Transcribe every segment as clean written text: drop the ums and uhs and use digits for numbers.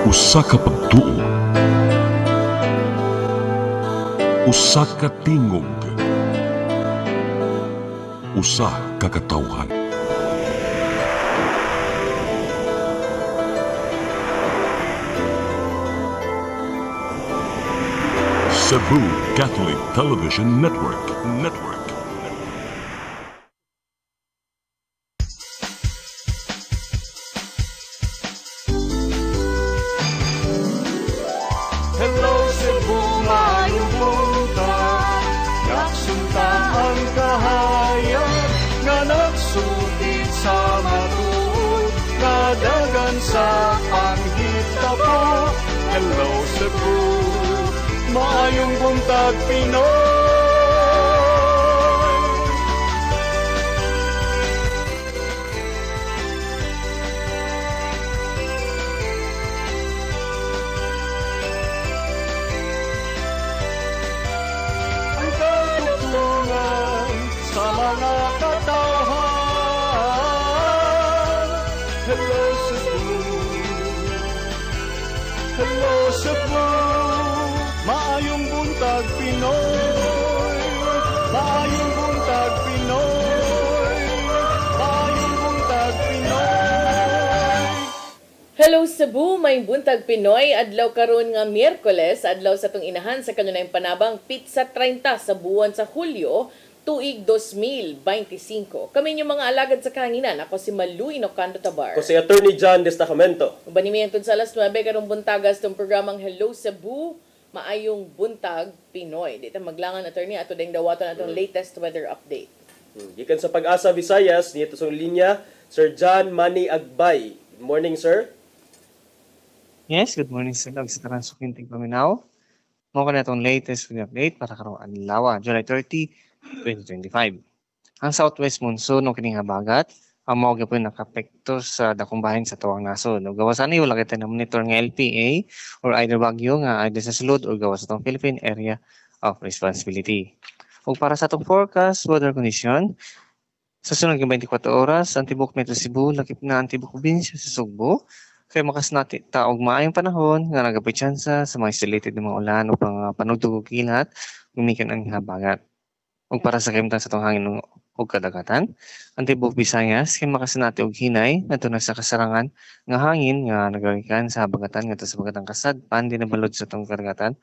Usa ka pagtuo, usa ka tingog, usa ka katawhan. Cebu Catholic Television Network. Hello Cebu, maayong buntag. Yaksunta ang kahayag nga nagsulit sa matuod, nadagan sa panghitabo. Hello Cebu, maayong buntag Pinoy. Ang katutulungan sa mga katawhan. Hello Cebu, hello Cebu, maayong buntag Pinoy, maayong buntag Pinoy, maayong buntag Pinoy. Hello Cebu, may buntag Pinoy, adlaw karon nga Miyerkules, adlaw sa tong inahan sa kanunayng panabang Pizza 30 sa buwan sa Hulyo, tuig 2025. Kami inyong mga alagad sa kahanginan. Ako si Malu Inocando Tabar. Ako si Attorney John Destacamento. Ubanimiyentod sa alas 9 karong buntagas tong programang Hello Cebu, maayong buntag Pinoy. Dito maglangan attorney ato ding dawaton atong latest weather update. Gikan sa Pag-asa Visayas, nito sa linya, Sir John Manny Agbay. Good morning, sir. Yes, good morning sa lag sa Transukinting Paminaw. Mo ka na itong latest weather update para karong adlaw, July 30, 2025. Ang southwest monsoon o kining habagat, ang mao gyapon nakapekto sa dakong bahin sa tuwang nasod. Ug gawas ani wala kita na monitor nga LPA or either bagyo nga either sa sulod or gawas sa tong Philippine Area of Responsibility. Ug para sa atong forecast weather condition, sa sunod nga 24 oras, ang tibok Metro Cebu lakip na ang tibok probinsya sa Sugbo. Kaya makas natin taog maayong panahon nga nagapay tsansa sa mga isolated ng mga ulan o pang panugtog o kilat, gumikan ang habagat. Ug para sa kahimtang sa tong hangin ug kadagatan, ang tibok Visayas kay makasinati og hinay ngadto na sa kasarangan nga hangin nga nagagikan sa habagatan ngadto sa habagatang kasadpan dinabalod sa tong kadagatan.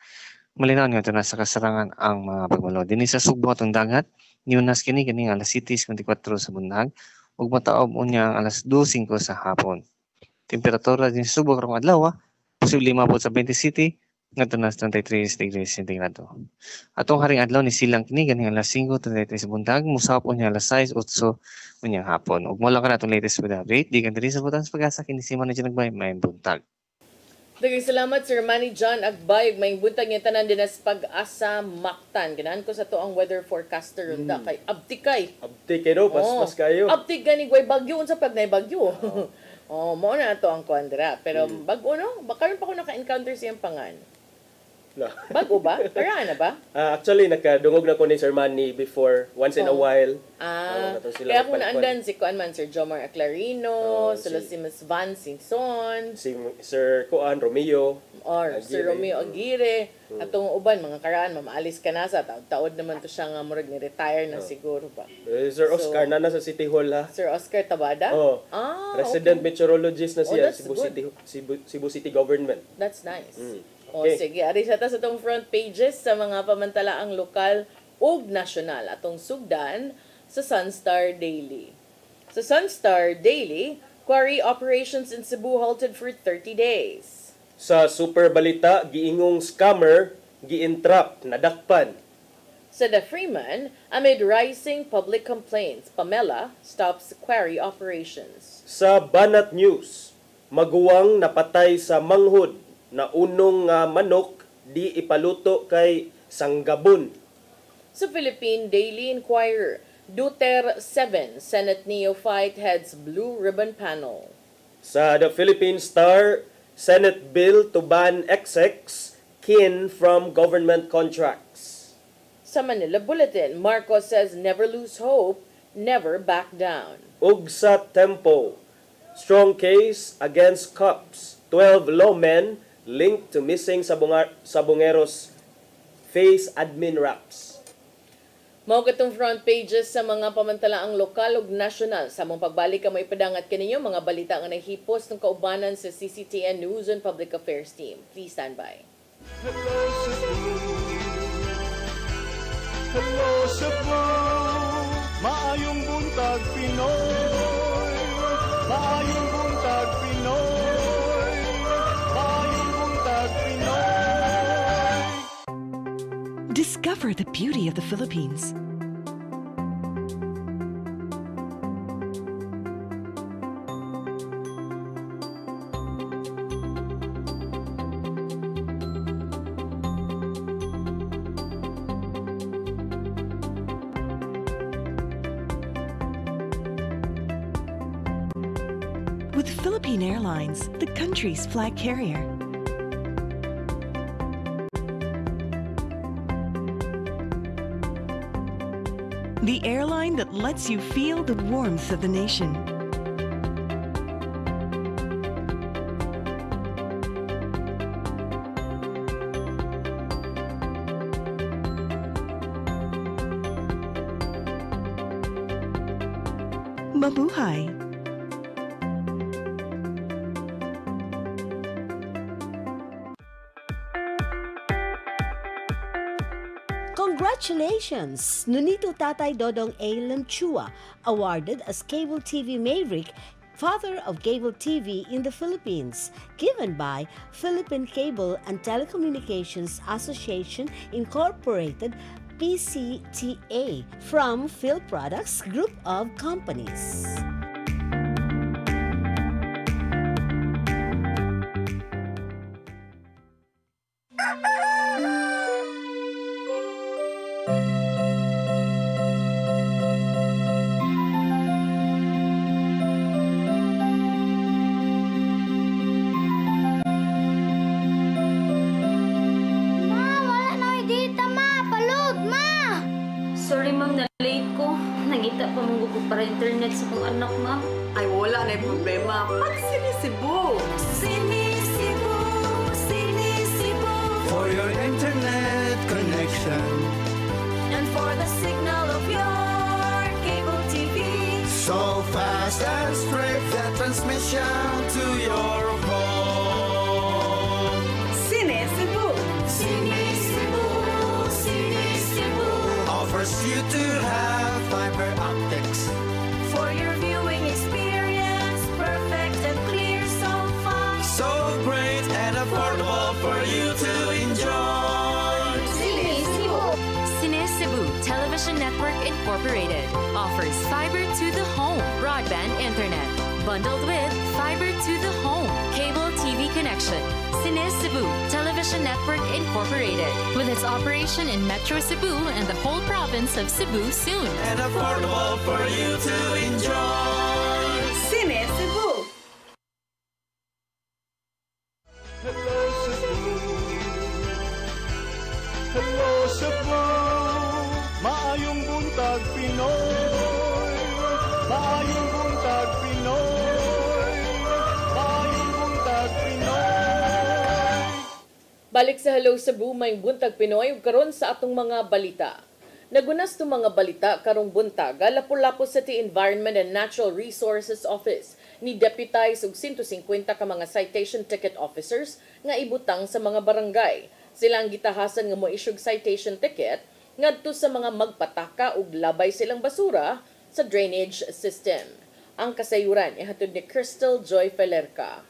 Malinaw ngadto na sa kasarangan ang mga pagbalod. Dinhi sa Sugbo atong dagat, niunas kini kaning alas 7:54 sa bundag ug mataob unya ang alas 2:05 sa hapon. Temperatura din sa Sugbo karong adlaw, posible maabot sa 27 ngadto na sa 23 degrees centigrado. Atong haring adlaw ni silang kini ganing alas 5:33 sa buntag, musap unya alas 6:08 unyang hapon. Ug mo lang ka natong latest weather update, di kan diri sa Butang sa Pag-asa kini si Manager Nagbay may buntag. Daghang salamat Sir Manny John Agbay, may buntag nga tanan din sa Pag-asa Mactan. Ganahan ko sa to ang weather forecaster ronda kay abtikay. Update kayo, mas kayo. Abtik gani gway bagyo unsa pag nay bagyo. Mo na ato ang kuandra. Pero bag-o no, bakaron pa ko naka-encounter siyang pangan. Bago ba? Para na ba? Actually, nakadungog na ko ni Sir Manny before, once in a while. Kaya kung naandan si Kuan man, Sir Jomar Aclarino, si Miss Van Singson, Si Sir Kuan Romeo. or Sir Romeo Aguirre, atong uban, mga karaan, mamaalis ka na sa taod naman to siya nga murag ni-retire na siguro ba. Sir Oscar na sa City Hall ha. Sir Oscar Tabada? Oh. Resident meteorologist na siya, that's Cebu City Government. That's nice. Okay. Sige, ari sa itong front pages sa mga pamantalaang lokal ug nasyonal atong sugdan sa Sunstar Daily. Sa Sunstar Daily, quarry operations in Cebu halted for 30 days. Sa Super Balita, giingong scammer, giintrap, nadakpan. Sa The Freeman, amid rising public complaints, Pamela stops quarry operations. Sa Banat News, maguwang napatay sa manghod na unong manok di ipaluto kay sanggabon. Sa Philippine Daily Inquirer, Duterte 7 Senate neophyte heads Blue Ribbon Panel. Sa The Philippine Star, Senate bill to ban XX kin from government contracts. Sa Manila Bulletin, Marcos says never lose hope, never back down. Ug sa Tempo, strong case against cops. 12 lawmen linked to missing Sabongeros face admin raps. Mao katong front pages sa mga pamantalaang lokal ug nasyonal sa mong pagbalik ka may padangat kaninyo mga balita nga nahipos ng kaubanan sa CCTN News and Public Affairs team. Please stand by. Hello Cebu, maayong buntag Pinoy, maayong buntag Pinoy, maayong buntag Pinoy. Discover the beauty of the Philippines. With Philippine Airlines, the country's flag carrier. The airline that lets you feel the warmth of the nation. Mabuhay! Congratulations! Nunito Tatay Dodong A. Lamchua, awarded as Cable TV Maverick, Father of Cable TV in the Philippines, given by Philippine Cable and Telecommunications Association Incorporated, PCTA, from Phil Products Group of Companies. Sorry ma'am, na-late ko. Nangita pa mong ko para internet sa kong anak ma'am. Ay, wala na yung problema. Pag-sinisibo! Sinisibo, sinisibo. For your internet connection And for the signal of your cable TV. so fast and straight, the transmission to your home. Sinisibo! Sinisibo, sinisibo. Offers you to have fiber optics. For your viewing experience, perfect and clear, so fine. So great and affordable for you to enjoy. Cine Cebu Television Network Incorporated offers fiber to the home broadband internet bundled with fiber to the home cable TV connection. Cine Cebu Television Network Incorporated with its operation in Metro Cebu and the whole province of Cebu soon. And affordable for you to enjoy. Sinisibo! Hello Cebu, hello Cebu, maayong buntag Pinoy, maayong buntag Pinoy, maayong buntag Pinoy. Balik sa Hello Cebu, may buntag Pinoy ug karon sa atong mga balita. Nagunas tong mga balita karong buntag lapu-lapu sa Environment and Natural Resources Office ni deputize og 150 ka mga citation ticket officers nga ibutang sa mga barangay. Sila ang gitahasan nga mo isyug citation ticket ngadto sa mga magpataka ug labay silang basura sa drainage system. Ang kasayuran ihatod ni Crystal Joy Felerca.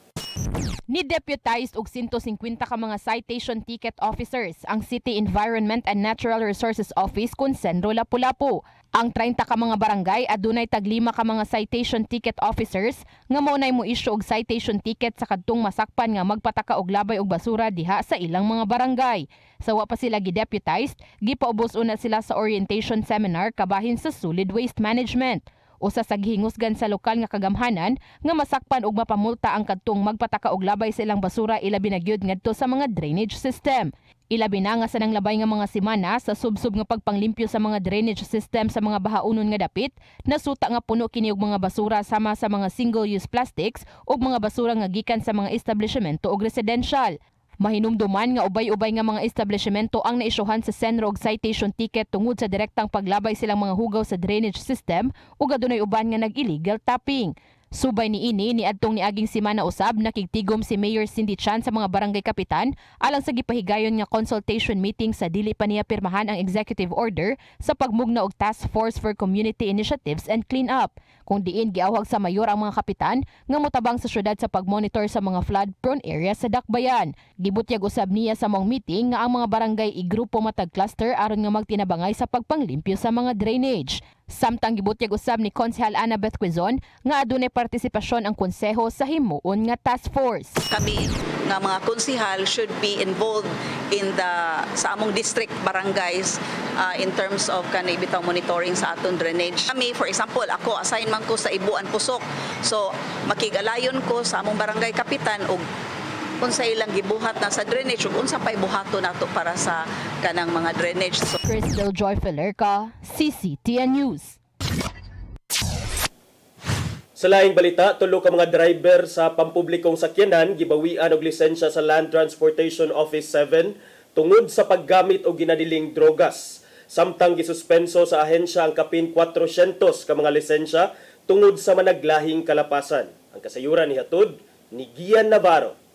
Ni-deputized og 150 ka mga citation ticket officers ang City Environment and Natural Resources Office kun Senro Lapu-Lapu. Ang 30 ka mga barangay adunay tag 5 ka mga citation ticket officers nga maunay mo issue og citation ticket sa kadtong masakpan nga magpataka og labay og basura diha sa ilang mga barangay. Sa wa pa sila gi-deputized, gipaubos una sila sa orientation seminar kabahin sa solid waste management. Usa sa gihingusgan sa lokal nga kagamhanan nga masakpan og mapamulta ang kadtong magpataka og labay sa ilang basura ilabi na gyud ngadto sa mga drainage system. Ilabi na nga sa nanglabay nga mga semana sa subsub nga pagpanglimpyo sa mga drainage system sa mga bahaunon nga dapit, nasuta nga puno kini og mga basura sama sa mga single-use plastics ug mga basura nga gikan sa mga establishmento ug residential. Mahinumduman nga ubay-ubay nga mga establishmento ang naisyuhan sa Senro og citation ticket tungod sa direktang paglabay silang mga hugaw sa drainage system ug adunay uban nga nag-illegal tapping. Subay ni adtong niaging semana usab nakigtigom si Mayor Cindy Chan sa mga barangay kapitan alang sa gipahigayon nga consultation meeting sa dili pa niya pirmahan ang executive order sa pagmugna og task force for community initiatives and clean-up. Kung diin giawhag sa mayor ang mga kapitan nga motabang sa syudad sa pagmonitor sa mga flood-prone area sa Dakbayan. Gibutyag usab niya sa mong meeting nga ang mga barangay igrupo matag cluster aron nga magtinabangay sa pagpanglimpyo sa mga drainage. Samtang gibutyag usab ni Konsehal Annabeth Quezon nga adunay partisipasyon ang konseho sa himuon nga task force. Kami nga mga konsehal should be involved in sa among district barangays in terms of kanay bitaw monitoring sa aton drainage. Kami, for example, ako assign man ko sa Ibuan Pusok. So makigalayon ko sa among barangay kapitan og unsay ilang gibuhat na sa drainage ug unsa pay buhato nato para sa kanang mga drainage. So, Crystal Joy Felerca, CCTN News. Sa laing balita, tulo ka mga driver sa pampublikong sakyanan gibawian og lisensya sa Land Transportation Office 7 tungod sa paggamit og ginadiling drogas. Samtang gisuspenso sa ahensya ang kapin 400 ka mga lisensya tungod sa managlahing kalapasan. Ang kasayuran ni hatod ni Gian Navarro.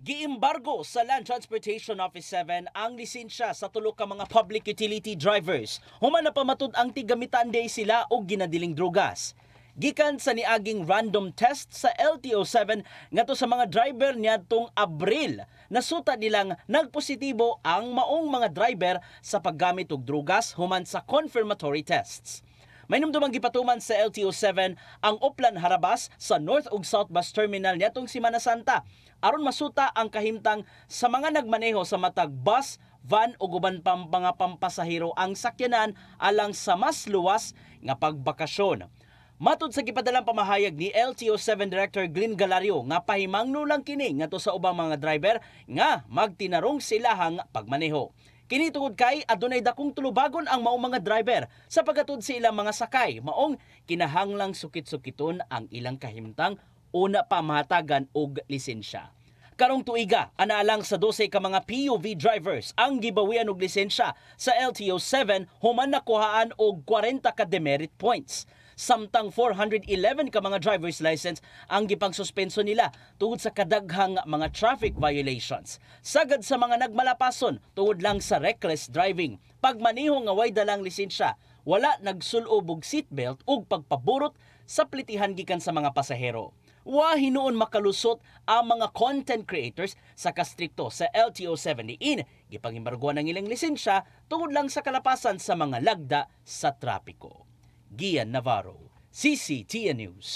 Giimbargo sa Land Transportation Office 7 ang lisensya sa tulo ka mga public utility drivers. Human na pamatud ang tigamitan day sila og ginadiling drogas. Gikan sa niaging random test sa LTO7 ngadto sa mga driver niadtong Abril, nasuta nilang nagpositibo ang maong mga driver sa paggamit og drogas human sa confirmatory tests. May numdumang gipatuman sa LTO7 ang Oplan Harabas sa North ug South Bus Terminal niadtong Semana Santa aron masuta ang kahimtang sa mga nagmaneho sa matag bus, van ug uban pang mga pampasahero ang sakyanan alang sa mas luwas nga pagbakasyon. Matud sa gipadalang pamahayag ni LTO7 Director Glenn Galario nga pahimangno lang kini ngadto sa ubang mga driver nga magtinarong silahang pagmaneho. Kini tungod kay adunay dakong tulubagon ang maong mga driver sa pagatud sa ilang mga sakay maong kinahanglang sukit-sukiton ang ilang kahimtang una pa mahatagan og lisensya. Karong tuiga, anaalang sa 12 ka mga PUV drivers ang gibawian og lisensya sa LTO7 human nakuhaan og 40 ka demerit points. Samtang 411 ka mga driver's license ang gipangsuspenso nila tungod sa kadaghang mga traffic violations. Sagad sa mga nagmalapason tungod lang sa reckless driving, pagmaneho nga way dalang lisensya, wala nagsulob og seatbelt ug pagpaburot sa plitihan gikan sa mga pasahero. Wa hinuon makalusot ang mga content creators sa kastrikto sa LTO7 diin gipangimbarguan ang ilang lisensya tungod lang sa kalapasan sa mga lagda sa trapiko. Gian Navarro, CCTN News.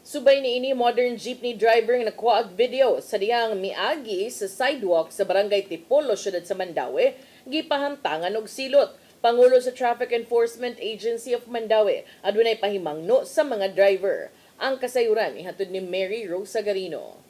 Subay ni ini modern jeepney driver nga nakuha og video sa diyang miagi sa sidewalk sa barangay Tipolo, syudad sa Mandaue, gipahamtangan og silot. Pangulo sa Traffic Enforcement Agency of Mandaue, adunay pahimangno sa mga driver. Ang kasayuran ihatod ni Mary Rosa Garino.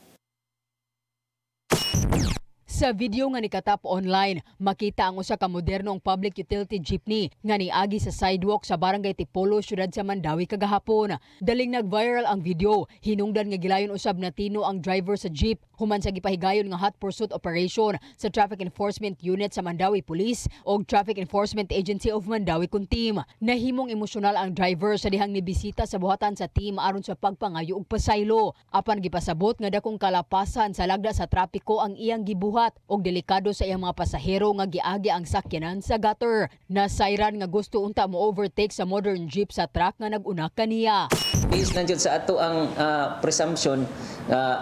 Sa video nga nikatap online, makita ang usa ka modernong public utility jeepney nga niagi sa sidewalk sa barangay Tipolo, syudad sa Mandaue kagahapon. Daling nag-viral ang video, hinungdan nga gilayon usab na tino ang driver sa jeep human sa gipahigayon nga hot pursuit operation sa Traffic Enforcement Unit sa Mandaue Police o Traffic Enforcement Agency of Mandaue kun team. Nahimong emosyonal ang driver sa dihang nibisita sa buhatan sa team aron sa pagpangayo og pasaylo. Apan gipasabot nga dakong kalapasan sa lagda sa trapiko ang iyang gibuhat og delikado sa iyang mga pasahero nga giagi ang sakyanan sa gutter. Nasayran nga gusto unta mo overtake sa modern jeep sa truck nga nag-una kaniya. Based na jud sa ato ang presumption,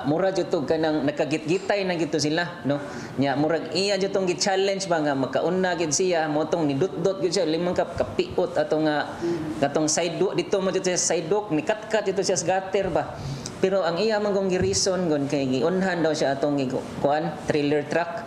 mura jud to kanang nakagitgitay na gito sila, no? Nya murag iya jud tong gi-challenge ba nga makauna gid siya mo tong nidot-dot gid siya limang kapiot ato nga katong side do dito mo jud sa side dock ni kat-kat dito siya sa gutter ba. Pero ang iya man gong gi-reason gon kay giunhan daw siya atong kuan trailer truck.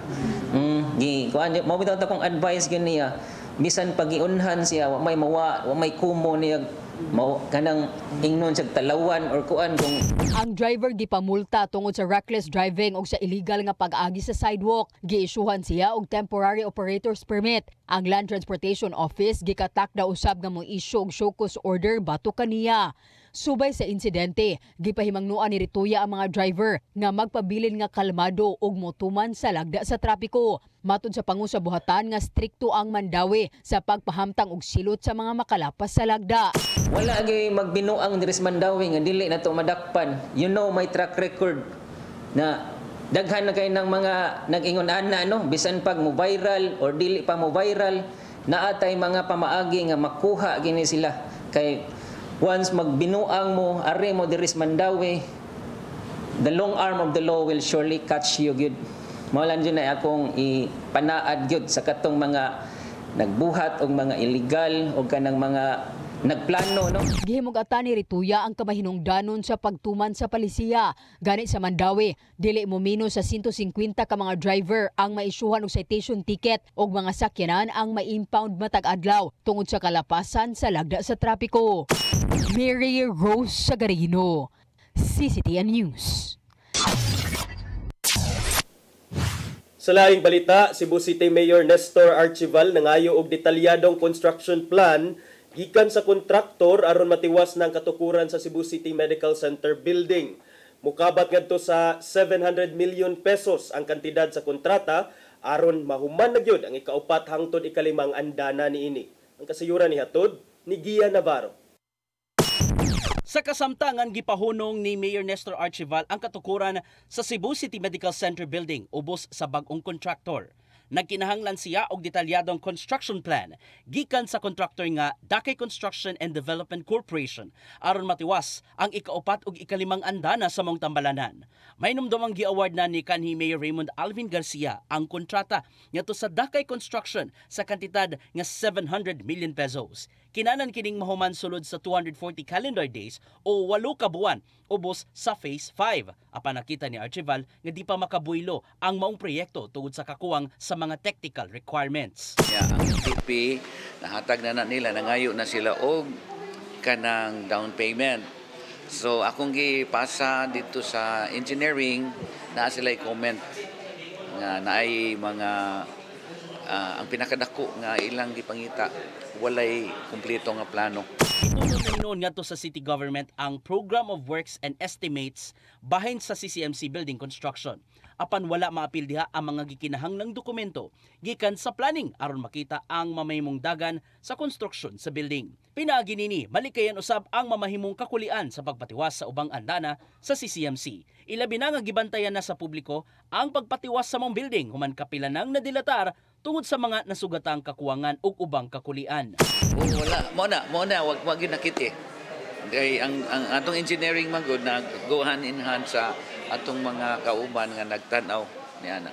Kuan mo bitaw ta kong advice gyud niya. Bisan pag giunhan siya wa may mawa, wa may kumo niya mao kanang ingnon sa talawan or kuan kung Ang driver gipamulta tungod sa reckless driving ug sa illegal nga pag-agi sa sidewalk. Giisuhan siya og temporary operator's permit. Ang Land Transportation Office gikatak daw usab nga mo issue og show cause order batok kaniya. Subay sa insidente, gipahimangnuan ni Rituya ang mga driver nga magpabilin nga kalmado ug motuman sa lagda sa trapiko. Matod sa pangusabuhatan nga strikto ang mandawi sa pagpahamtang og silot sa mga makalapas sa lagda. wala gyud magbinuang diri sa Mandawi nga dili nato madakpan. You know my track record na daghan na kay ng mga nag-ingon ana no bisan pag mo viral or dili pa mo viral naatay mga pamaagi nga makuha gini sila kay once magbinuang mo are mo diri sa Mandawi, the long arm of the law will surely catch you gyud. Maulan dyan na akong ipanaad gyud sa katong mga nagbuhat og mga illegal o kanang mga nagplano no. Gihimug-atan ni Rituya ang kamahinungdanon sa pagtuman sa palisiya. Gani sa Mandawi, dili mo mino sa 150 ka mga driver ang maisyuhan og citation ticket ug mga sakyanan ang ma-impound matag adlaw tungod sa kalapasan sa lagda sa trapiko. Mary Rose Sagarino, CCTN News. Sa laing balita, Cebu City Mayor Nestor Archival nangayo og detalyadong construction plan gikan sa kontraktor aron matiwas ng katukuran sa Cebu City Medical Center building. Mukabat ngadto sa 700 million pesos ang kantidad sa kontrata aron mahuman na gyud ang ikaupat hangtod ikalimang andana niini. Ang kasayuran ni hatod ni Gia Navarro. Sa kasamtangan, gipahunong ni Mayor Nestor Archival ang katukuran sa Cebu City Medical Center building ubos sa bag-ong kontraktor. Nagkinahanglan siya og detalyadong construction plan gikan sa kontraktor nga Dakay Construction and Development Corporation aron matiwas ang ikaupat ug ikalimang andana sa mong tambalanan. May numdomang gi-award na ni kanhi Mayor Raymond Alvin Garcia ang kontrata ngadto sa Dakay Construction sa kantidad nga 700 million pesos. Kinanan kining mahuman sulod sa 240 calendar days o 8 ka buwan ubos sa Phase 5. Apan nakita ni Archival nga di pa makabuylo ang maong proyekto tungod sa kakuwang sa mga technical requirements. Ang TP, nahatag na nila, nangayo na sila og kanang down payment. So akong gipasa dito sa engineering na sila i-comment nga naay mga ang pinakadako nga ilang gipangita walay kumpleto nga plano. Itunon ngadto sa city government ang Program of Works and Estimates bahin sa CCMC building construction. Apan wala maapil diha ang mga gikinahanglang dokumento gikan sa planning aron makita ang mamahimong dagan sa konstruksyon sa building. Pinaagi nini malikayan usab ang mamahimong kakulian sa pagpatiwas sa ubang andana sa CCMC. Ilabi na nga gibantayan na sa publiko ang pagpatiwas sa mong building human kapila nang nadilatar tungod sa mga nasugatang kakuwangan ug ubang kakulian. Wala, mo na wag gyud nakit eh. Kay ang atong engineering man gud nag go hand in hand sa atong mga kauban nga nagtan-aw niana.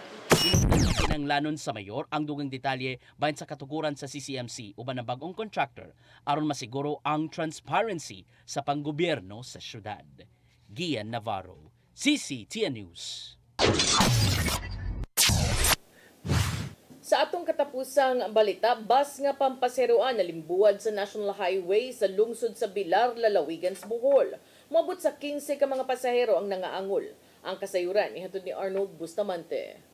Kinanglanon sa mayor ang dugang detalye bahin sa katukuran sa CCMC uban ang bagong contractor aron masiguro ang transparency sa panggobyerno sa syudad. Gian Navarro, CCTN News. Sa atong katapusang balita, bus nga pampaseroan na limbuwad sa National Highway sa lungsod sa Bilar, Lalawigan, Bohol. Moabot sa 15 ka mga pasahero ang nangaangol. Ang kasayuran ihatod ni Arnold Bustamante.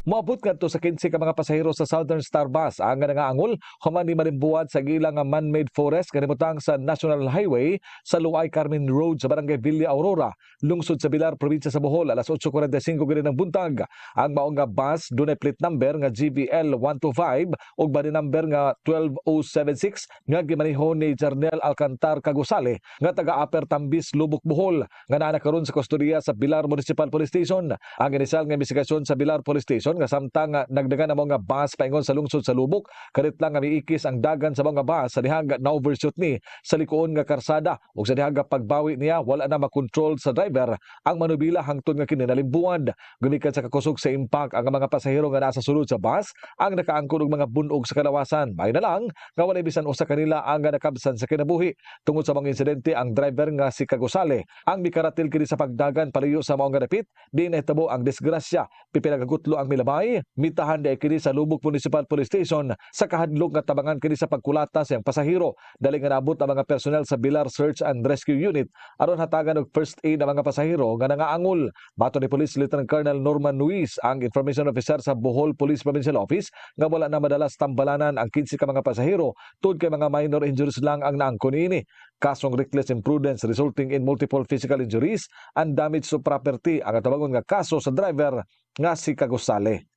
Moabot kadto sa 15 ka mga pasahero sa Southern Star Bus ang nangaangol human ni malimbuwad sa gilang nga man-made forest kanimutang sa National Highway sa Luay Carmen Road sa Barangay Villa Aurora, lungsod sa Bilar, probinsya sa Bohol, alas 8:45 gid ng buntag. Ang maong nga bus dunay plate number nga GVL 125 ug body number nga 12076 nga gimaneho ni Jarnel Alcantar Cagusale nga taga Upper Tambis, Lubok, Bohol nga naa karon sa kustodiya sa Bilar Municipal Police Station. Ang inisal nga investigasyon sa Bilar Police Station nga samtang nagdagan ang mga bus paingon sa lungsod sa Lubok, kadit lang nga miikis ang dagan sa mga bus sa dihang na overshoot ni sa likuon nga karsada ug sa dihang pagbawi niya wala na makontrol sa driver ang manubila hangtod nga kini nalimbuan. Gumikan sa kakusog sa impact ang mga pasahero nga nasa sulod sa bus ang nakaangkon og mga bunog sa kalawasan. May na lang nga walay bisan usa kanila ang nakabsan sa kinabuhi. Tungod sa mga insidente ang driver nga si Cagusale ang mikaratil kini sa pagdagan palayo sa maong nga dapit di nahitabo ang disgrasya. Pipilagagutlo ang Ilabay, mitahan di kini sa Lubuk Municipal Police Station sa kahadlok nga tabangan kini sa pagkulata sa pasahero. Dali nga naabot ang mga personnel sa Bilar Search and Rescue Unit aron hatagan og first aid ang mga pasahero nga nangaangol. Bato ni Police Lieutenant Colonel Norman Luis, ang Information Officer sa Bohol Police Provincial Office, nga wala na madalas tambalanan ang 15 ka mga pasahero tungod kay mga minor injuries lang ang naangkon niini. Kasong reckless imprudence resulting in multiple physical injuries and damage to property ang tabangon nga kaso sa driver nga si Kagusale.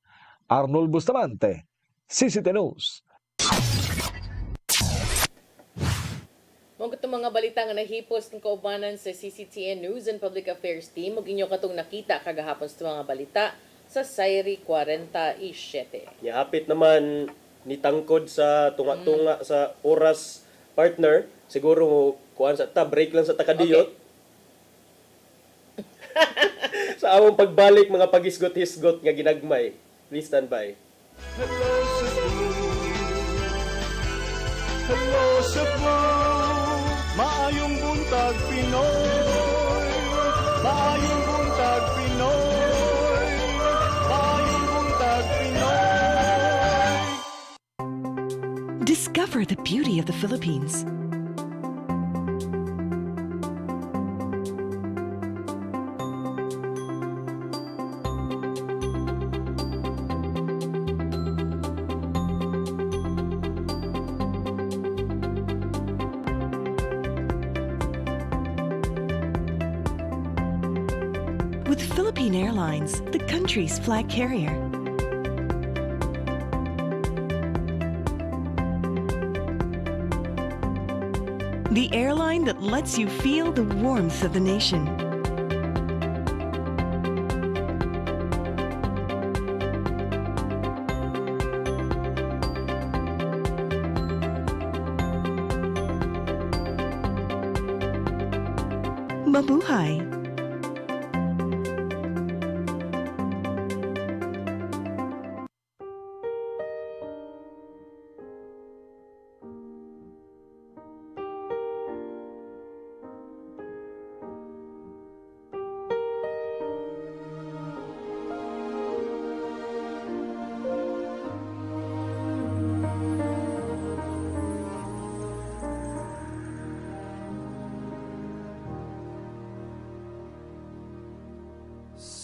Arnold Bustamante, CCT News. Mga itong mga balita nga nahipos ng kaubanan sa CCTN News and Public Affairs Team, mag inyo katong nakita kagahapon sa mga balita sa Sairi 47. Yapit naman ni tangkod sa tunga-tunga sa oras partner, siguro kuan sa break lang sa takadiyot. Okay. Sa among pagbalik mga pagisgot-hisgot nga ginagmay. Please stand by. Hello Cebu, hello Cebu, maayong buntag Pinoy, maayong buntag Pinoy, maayong buntag Pinoy. Discover the beauty of the Philippines. With Philippine Airlines, the country's flag carrier. The airline that lets you feel the warmth of the nation. Mabuhay!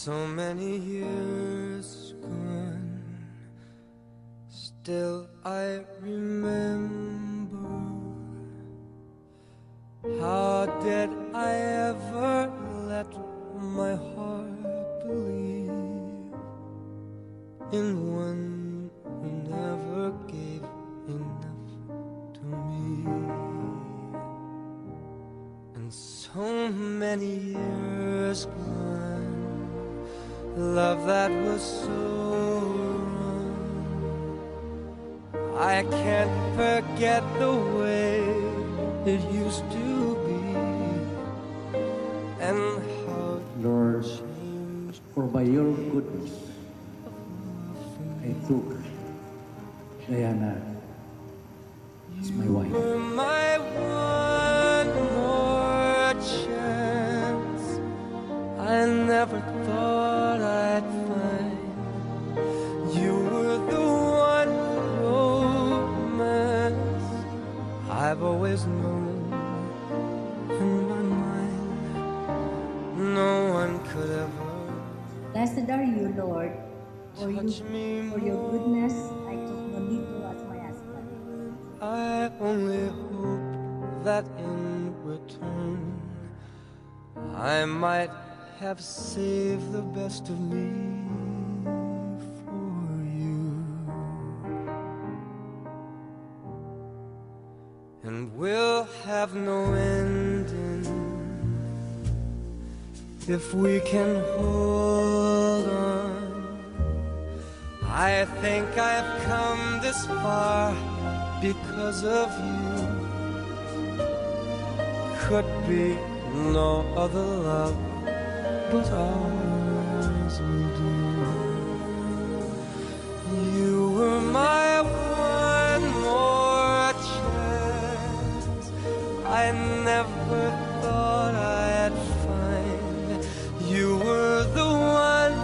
So many years gone, still I remember. How did I ever let my heart believe in one who never gave enough to me? And so many years gone, love that was so wrong. I can't forget the way it used to be, and how Lord, for by your goodness, I took Diana as my wife. my one more chance. I never thought I'd find you were the one romance I've always known in my mind. No one could ever. Blessed are you, Lord, for your goodness. I took Nonito as my husband. I only hope that in return I might have saved the best of me for you. And we'll have no ending if we can hold on. I think I've come this far because of you. Could be no other love but ours will do. You were my one more chance. I never thought I'd find you were the one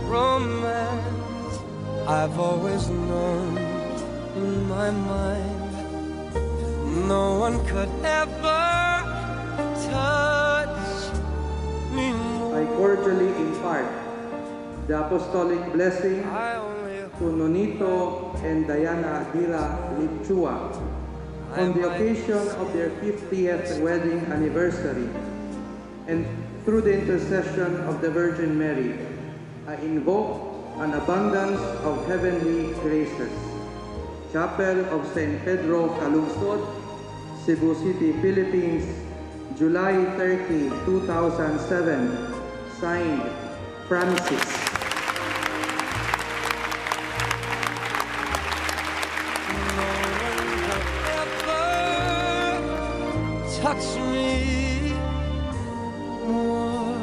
romance I've always known in my mind no one could ever touch me more. I cordially impart the apostolic blessing to Nonito and Diana Dira Lipchua on the occasion of their 50th wedding anniversary, and through the intercession of the Virgin Mary, I invoke an abundance of heavenly graces. Chapel of St. Pedro, Calungsod, Cebu City, Philippines, July 30, 2007. Signed, Francis. Touch me more.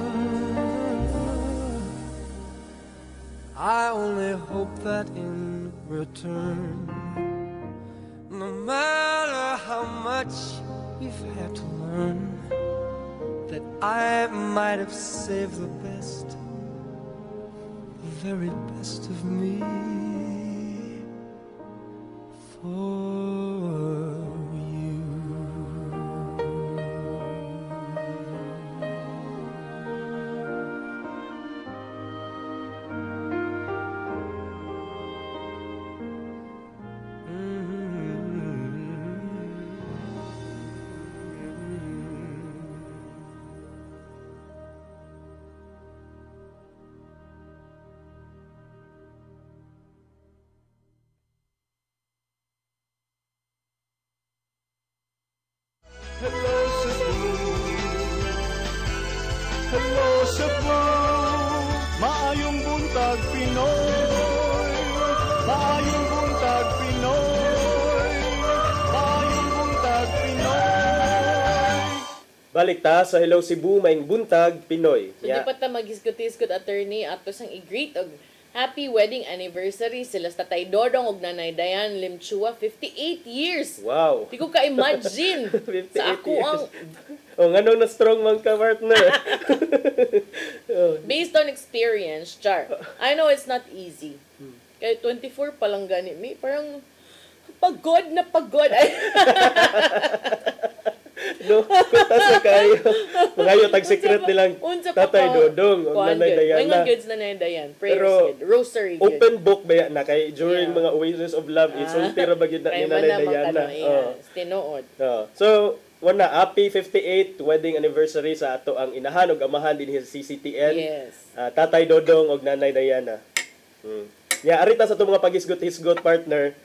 I only hope that in return, no matter how much we've had to learn, that I might have saved the best, the very best of me for Hello Cebu, hello Cebu, maayong buntag Pinoy, maayong buntag Pinoy, maayong buntag Pinoy. Balik ta sa Hello Cebu, maing buntag Pinoy. So di pa ta mag-isgot-isgot attorney ato sang i-greet og happy wedding anniversary sila sa Tatay Dodong ug Nanay Dayan Limchua, 58 years. Wow. Di ko ka-imagine sa ako ang ngano na strong man ka, partner. based on experience, Char. I know it's not easy. Kaya 24 pa lang gani mi, parang pagod na pagod. No, kunta sa kayo. Mga tag secret nilang Tatay Dodong o Nanay Dayan. Mga goods na Nanay Dayan. Prayers Pero, good. Rosary good. open book ba yan na kay during mga Oasis of Love, isulti ra ba gyud na ni Nanay Dayan. Tinuod. So, wana, happy 58th wedding anniversary sa ato ang inahan ug amahan din sa CCTN. Yes. Tatay Dodong ug Nanay Diana. Arita sa itong mga pag-hisgot-hisgot, partner.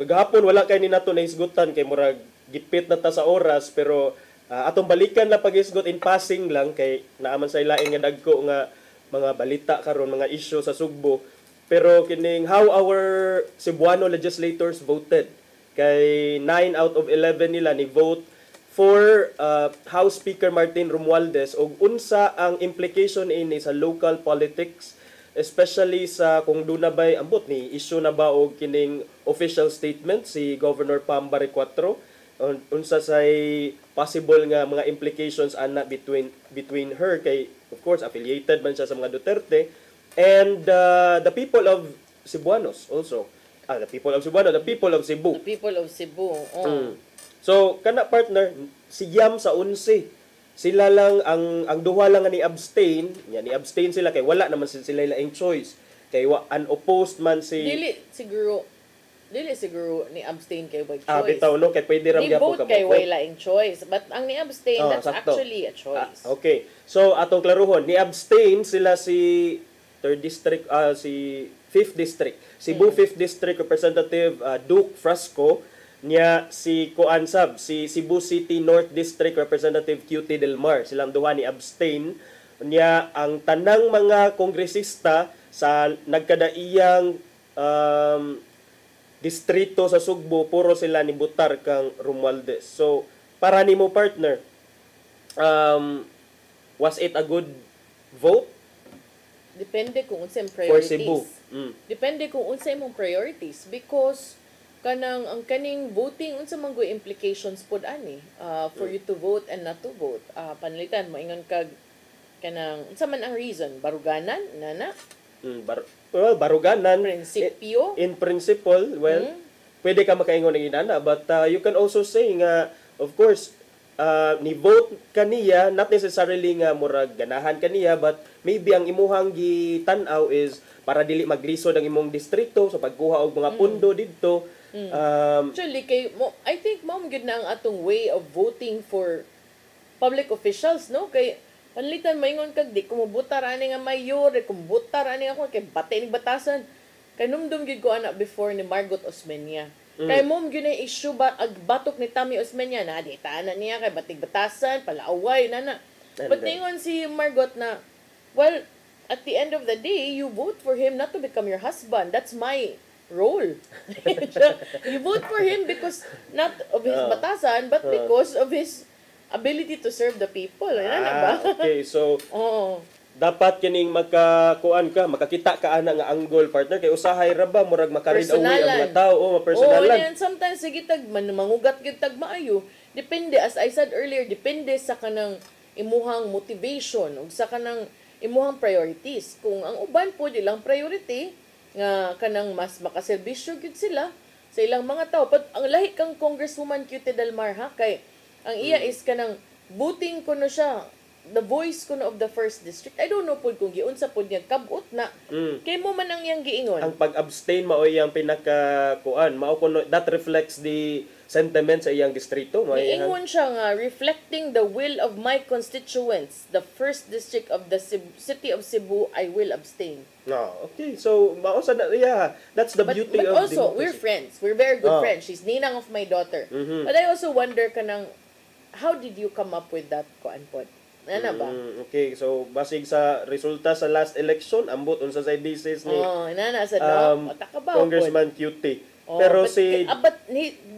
Gahapon wala kay ni nato na hisgutan kay murag gipit na ta sa oras, pero atong balikan na pag-hisgot in passing lang kay naaman sa ilain nga dagko nga mga balita karon, mga issue sa Sugbo. Pero kining how our Cebuano legislators voted, kay 9 out of 11 nila ni vote for House Speaker Martin Romualdez og unsa ang implication ini sa local politics, especially sa kung doon na ba'y ambot ni issue na ba og kining official statement si Governor Pam Barrecuatro, unsa say possible nga mga implications ana between her kay of course affiliated man siya sa mga Duterte and the people of Cebuanos also. The people of Cebuano, the people of Cebu. The people of Cebu. Oh. So kana, partner, si Yam sa 11. Sila lang ang duha lang nga ni abstain. Ni abstain sila kay wala naman sila laing choice. Kay unopposed man si Dili siguro ni abstain kay by choice. Bitaw no kay pwede ra gyapon ka. Kay wala in choice, but ang ni abstain that's sakto. actually a choice. Okay. So atong klaruhon, ni abstain sila si 3rd district si 5th district. Cebu 5th district representative Duke Frasco, niya si Kuansab, si Cebu City North District Representative QT Del Mar. Silang duha ni abstain. Niya ang tanang mga kongresista sa nagkadaiyang distrito sa Sugbo, puro sila ni butar kang Romualdez. So, para nimo, partner, was it a good vote? Depende kung unsay imong for priorities. Cebu? Depende kung unsay imong priorities because ang kaning voting unsa man go implications pod ani for you to vote and not to vote. Panlitan moingon kag kanang unsa man ang reason, baruganan nana baruganan. Prinsipyo. In principle, well, pwede ka makaingon ng inana, but you can also say nga, of course, ni vote kaniya, not necessarily nga murag ganahan kaniya, but maybe ang imuhang gitanaw is para dili maglisod ang imong distrito sa pagkuha og mga pundo didto. Actually, I think mom gud na ang atong way of voting for public officials, no? Kay panlitan maingon kag di kumubuta ra ni nga mayor, kumubuta ra ni ako kay bate ni batasan. Kay numdum gid ko ana before ni Margot Osmeña. Kay mom gyud na issue ba agbatok ni Tammy Osmeña na di taana niya kay batig batasan, palaaway na. But ningon si Margot na, well, at the end of the day, you vote for him not to become your husband. That's my role. You vote for him because not of his batasan, but because of his ability to serve the people. Okay, so dapat kining makakuan ka, makakita ka ana nga angle partner kay usahay ra ba murag makarid away ang mga tao, personalan. Sometimes sige tag mangugat gyud tag maayo. Depende, as I said earlier, depende sa kanang imuhang motivation ug sa kanang imuhang priorities. Kung ang uban po ilang priority nga kanang mas makaserbisyo gyud sila sa ilang mga tao. But ang lahi kang Congresswoman Cute Delmar ha kay ang iya is kanang voting ko na siya, the voice ko na of the first district. I don't know po kung giunsa po niya kabut na. Kay mo man ang iyang giingon. Ang pag-abstain mao iyang pinaka-kuan, mao kuno that reflects the sentiment sa iyang distrito. Giingon siya nga reflecting the will of my constituents, the first district of the city of Cebu, I will abstain. Okay. So mao sa that's the beauty but of also, we're friends. We're very good friends. She's ninang of my daughter. But I also wonder kanang how did you come up with that kuan pod? Ano ba? Okay, so basig sa resulta sa last election, ambot unsa sa thesis ni inana sa Congressman Cutie. Pero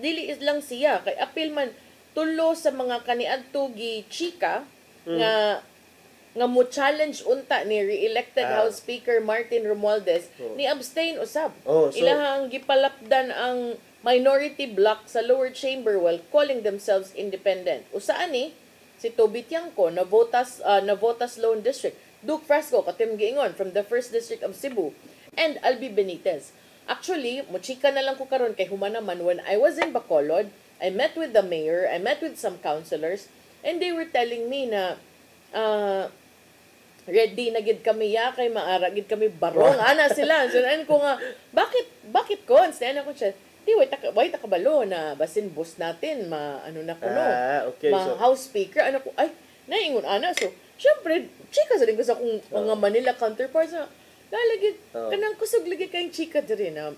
dili lang siya kay apil man tulo sa mga kaniadto gi chika nga mo challenge unta ni re-elected House Speaker Martin Romualdez ni abstain usab. Ilahang gipalapdan ang minority bloc sa lower chamber while calling themselves independent. Usaan ni si Toby Tiangco na Votas Lone District, Duke Fresco katim giingon from the 1st District of Cebu, and Albi Benitez. Actually, muchika na lang ko karon kay humanaman when I was in Bacolod, I met with the mayor, I met with some councilors, and they were telling me na ready na gid kami kay maara gid kami barong ana sila. So ano ko nga bakit cons ana ko siya di way takabalo na basin boss natin ano na kuno okay, so, House Speaker ano ko ay naingon ana so syempre chika sa din ko sa kung mga Manila counterparts na lalagid kanang kusog lagi kayong chika diri na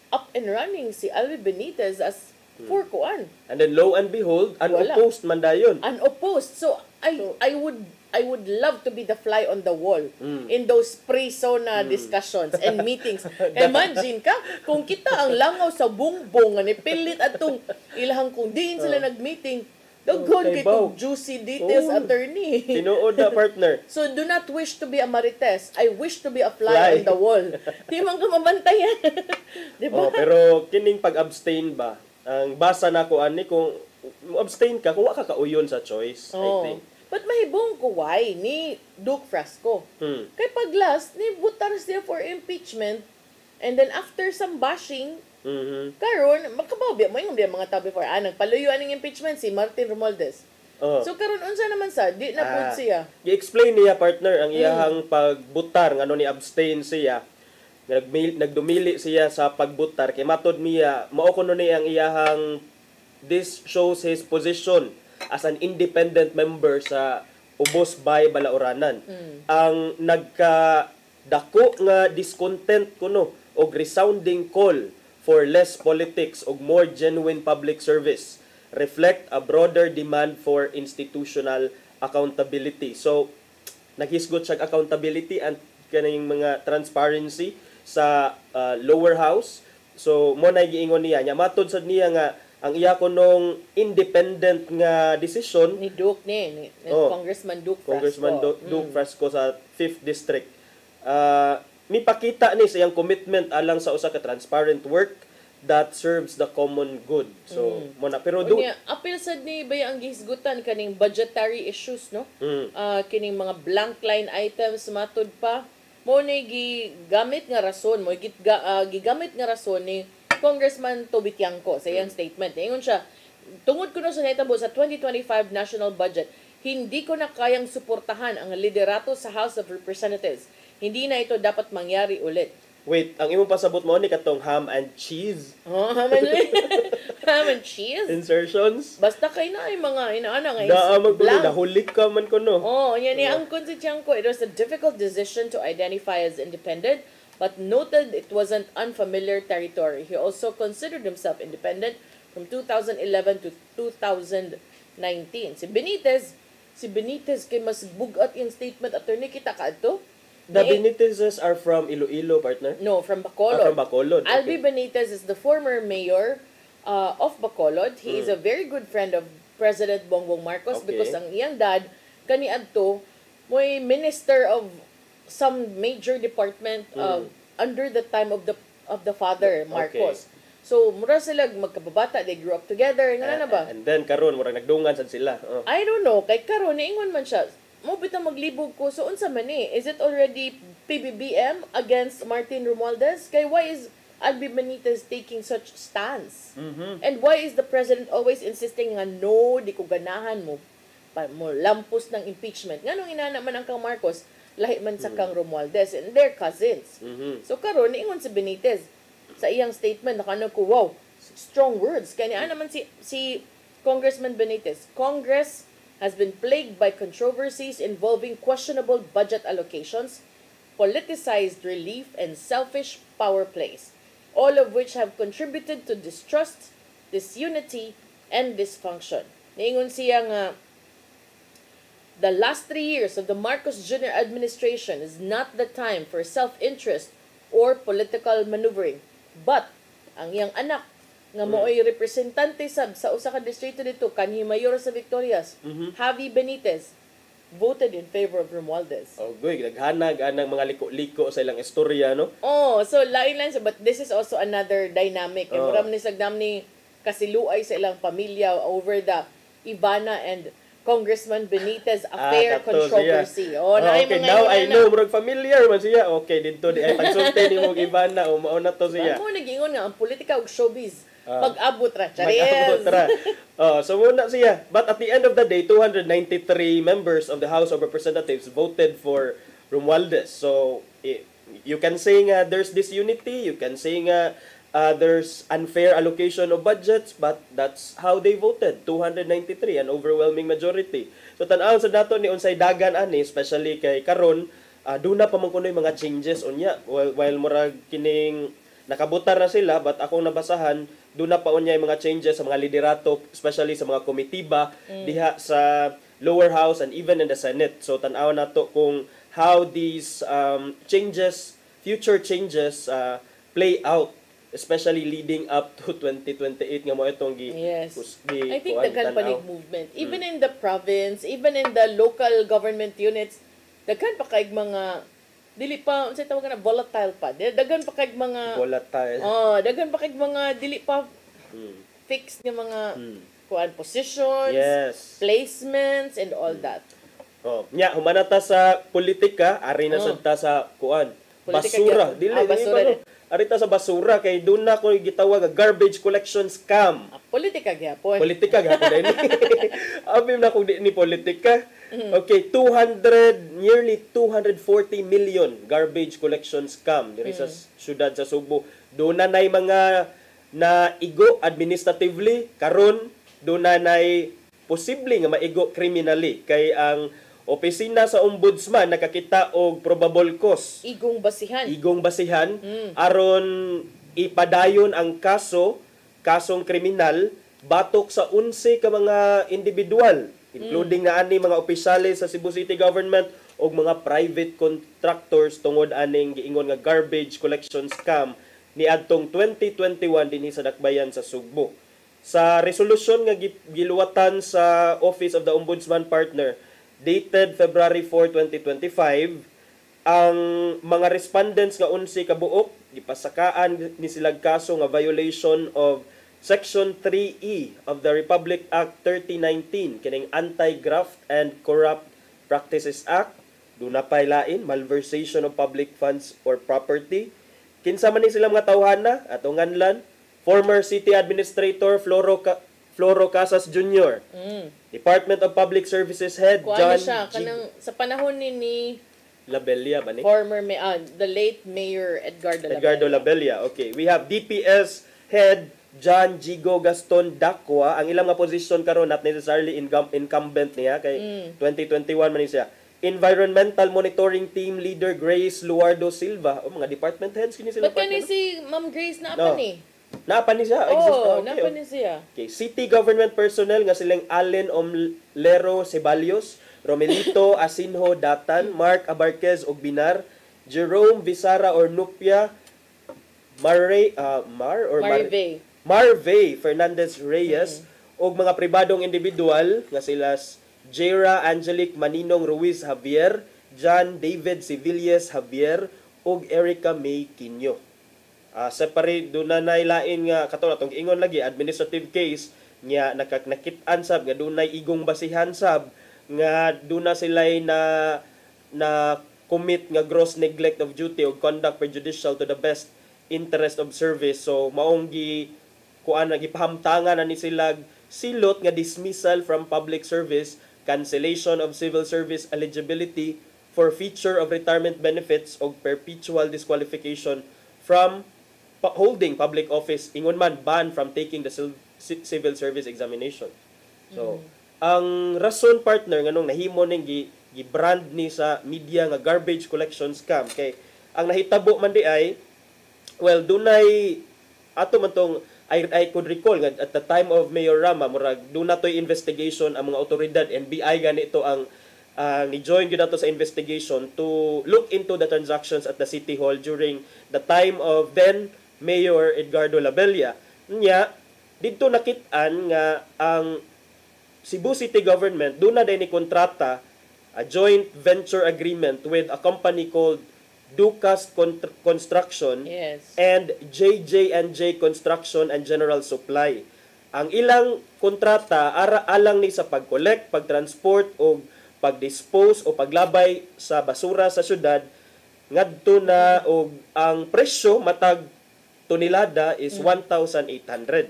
up and running si Alvi Benitez as for kuan and then lo and behold unopposed man dayon unopposed so I would love to be the fly on the wall in those pre-SONA discussions and meetings. Imagine ka, kung kita ang langaw sa bungbong, ni pilit atong ilahang kung diin sila nag-meeting, dagon kay kung juicy details attorney. Tinuod na partner. So do not wish to be a Marites. I wish to be a fly on the wall. Di man ka mabantayan. Diba? Pero kining pag-abstain ba, ang basa na ko ani kung abstain ka, kung ka kauyon sa choice, I think. But mahibong ko why ni Duke Fresco. Kay pag last, ni butar siya for impeachment and then after some bashing, karon makabawbi mo yung mga tao before nagpaluyuan ng impeachment si Martin Romualdez. So karon unsa naman sa di na pud siya. I-explain niya partner ang iyahang pagbutar ngano ni abstain siya. Nagdumili siya sa pagbutar kay matod niya mao kuno ni ang iyahang this shows his position as an independent member sa Ubos Bay Balaoranan. Ang nagkadako nga discontent kuno og resounding call for less politics og more genuine public service reflect a broader demand for institutional accountability. So naghisgot siya accountability and kaning mga transparency sa lower house. So mo na giingon niya matod sad niya nga ang iya ko nung independent nga decision ni Duke ni Congressman Duke Fresco sa 5th District. Mipakita ni sa iyang commitment alang sa usa ka transparent work that serves the common good. So, mo na pero apil sad ni baya ang gihisgutan kaning budgetary issues no. Kining mga blank line items matud pa mo ni gigamit nga rason mo gigamit nga rason ni Congressman Toby Tiangco sa iyang statement. Ingon siya, tungod kuno sa nahitabo sa 2025 national budget, hindi ko na kayang suportahan ang liderato sa House of Representatives. Hindi na ito dapat mangyari ulit. Wait, ang imong pasabot mo ni katong ham and cheese? Oh, ham and cheese? Insertions? Basta kay na ay mga inaana nga Daamag ko nahulik ka man ko no. Oh, yan ang si Tiangco. It was a difficult decision to identify as independent, but noted it wasn't unfamiliar territory. He also considered himself independent from 2011 to 2019. Si Benitez kay mas bugat yung statement, attorney, kita ka ito? The Benitezes are from Iloilo, partner? No, from Bacolod. From Bacolod. Albi Benitez is the former mayor of Bacolod. He is a very good friend of President Bongbong Marcos because ang iyang dad, kaniadto, mo'y minister of some major department under the time of the father, Marcos. So, mura sila magkababata, they grew up together, nga na ba? And then, karon murag nagdungan sad sila. I don't know, kay karon naingon man siya, mo bitang maglibog ko, so unsa man ni? Is it already PBBM against Martin Romualdez? Kay why is Albi Benitez taking such stance? And why is the president always insisting nga no, di ko ganahan mo lampos ng impeachment? Nganong inana man ang kang Marcos, lahi man sa kang Romualdez, and they're cousins. So karon niingon si Benitez sa iyang statement, nakano ko, wow, strong words. Kaya naman si Congressman Benitez, Congress has been plagued by controversies involving questionable budget allocations, politicized relief, and selfish power plays, all of which have contributed to distrust, disunity, and dysfunction. Niingon siya nga, the last 3 years of the Marcos Jr. administration is not the time for self-interest or political maneuvering, but ang iyang anak nga mo'y representante sa usa ka distrito dito, kanhi mayor sa Victorias, Javi Benitez, voted in favor of Romualdez. Oh, goy, naghanag anang mga liko-liko sa ilang istorya, no? Oh, so lain-lain siya, but this is also another dynamic. Oh. Maram ni sagdam ni kasiluay sa ilang pamilya over the Ivana and Congressman Benitez affair controversy. Oh, okay, now I know, murag familiar man siya. Okay, dito di ay pagsulti ni mong Ivana, mao na to siya. Mo nagingon nga ang politika ug showbiz. Mag-abot ra. Mag-abot ra. So muna siya. But at the end of the day, 293 members of the House of Representatives voted for Romualdez. So you can say nga there's disunity, you can say nga there's unfair allocation of budgets, but that's how they voted. 293, an overwhelming majority. So tan-aw sa nato ni unsay dagan ani, especially kay karon, doon na pa man kunoy mga changes unya while murag kining nakabutar na sila, but akong nabasahan, doon na pa unya yung mga changes sa mga liderato, especially sa mga komitiba diha sa lower house and even in the Senate. So tan-aw nato kung how these changes, future changes play out, especially leading up to 2028 nga mo itong I think daghan pa ning movement. Even in the province, even in the local government units, daghan pa kay mga dili pa unsay tawag na volatile pa. Daghan pa kay mga volatile. Daghan pa kay mga dili pa fixed nga mga positions, placements and all that. Nya humanata sa politika, ari na sad ta sa basura. Dili basura. Arita sa basura kay doon na ko gitawag garbage collection scam. Politika gyapon. Politika gyapon din. Abi na kung ni politika. Okay, nearly 240 million garbage collection scam diri sa syudad sa Subo. Doon na nay mga na igo administratively, karon doon na nay posible nga maigo criminally kay ang opisina sa ombudsman nakakita og probable cause. Igong basihan aron ipadayon ang kasong kriminal batok sa 11 ka mga individual, including na ani mga opisyales sa Cebu City Government og mga private contractors tungod aning giingon nga garbage collection scam ni adtong 2021 dinhi sa Dakbayan sa Sugbo. Sa resolusyon nga giluwatan sa Office of the Ombudsman Partner dated February 4, 2025, ang mga respondents nga 11 ka buok gipasakaan ni silang kaso nga violation of Section 3E of the Republic Act 3019 kining Anti-Graft and Corrupt Practices Act, Duna pay lain, malversation of public funds or property. Kinsa man ni sila mga tawhana atong nganlan, former City Administrator Floro Casas Jr., Department of Public Services Head Kuha John siya, G. sa panahon ni Labella ba ni? former the late Mayor Edgardo Labella. Okay, we have DPS Head John Gigo Gaston Dacua. Ang ilang mga position karon not necessarily incumbent niya kay 2021 man ni siya. Environmental Monitoring Team Leader Grace Luardo Silva. O mga department heads kini sila. Ba't kani si Ma'am Grace na No. ni? Napa ni siya? Napa ni siya. Okay, city government personnel nga silang Allen Omlero Ceballos, Romelito Asinho Datan, Mark Abarquez og Binar, Jerome Visara Ornupia, Marvey Fernandez Reyes, og mga pribadong individual nga sila Jera Angelic Maninong Ruiz Javier, John David Civilles Javier, og Erica May Quino. Separate doon na lain nga katulad atong ingon lagi administrative case nga nakit-an sab nga dunay igong basihan sab nga doon na sila na commit nga gross neglect of duty o conduct prejudicial to the best interest of service. So maong kuan gipahamtangan na ni sila silot nga dismissal from public service, cancellation of civil service eligibility, forfeiture of retirement benefits o perpetual disqualification from holding public office, ingon man ban from taking the civil service examination. So ang rason partner nganong nahimo ning gi-brand ni sa media nga garbage collection scam kay ang nahitabo man di ay dunay ato man tong I could recall nga at the time of Mayor Rama murag do na toy investigation ang mga otoridad, NBI ganito ang ni-join gyud nato sa investigation to look into the transactions at the City Hall during the time of then Mayor Edgardo Labella. Nya didto nakit-an nga ang Cebu City Government do na din ni kontrata a joint venture agreement with a company called Ducas Construction and JJ&J Construction and General Supply. Ang ilang kontrata alang ni sa pag-collect, pag-transport o pag-dispose o paglabay sa basura sa syudad ngadto na og ang presyo matag tonelada is 1,800.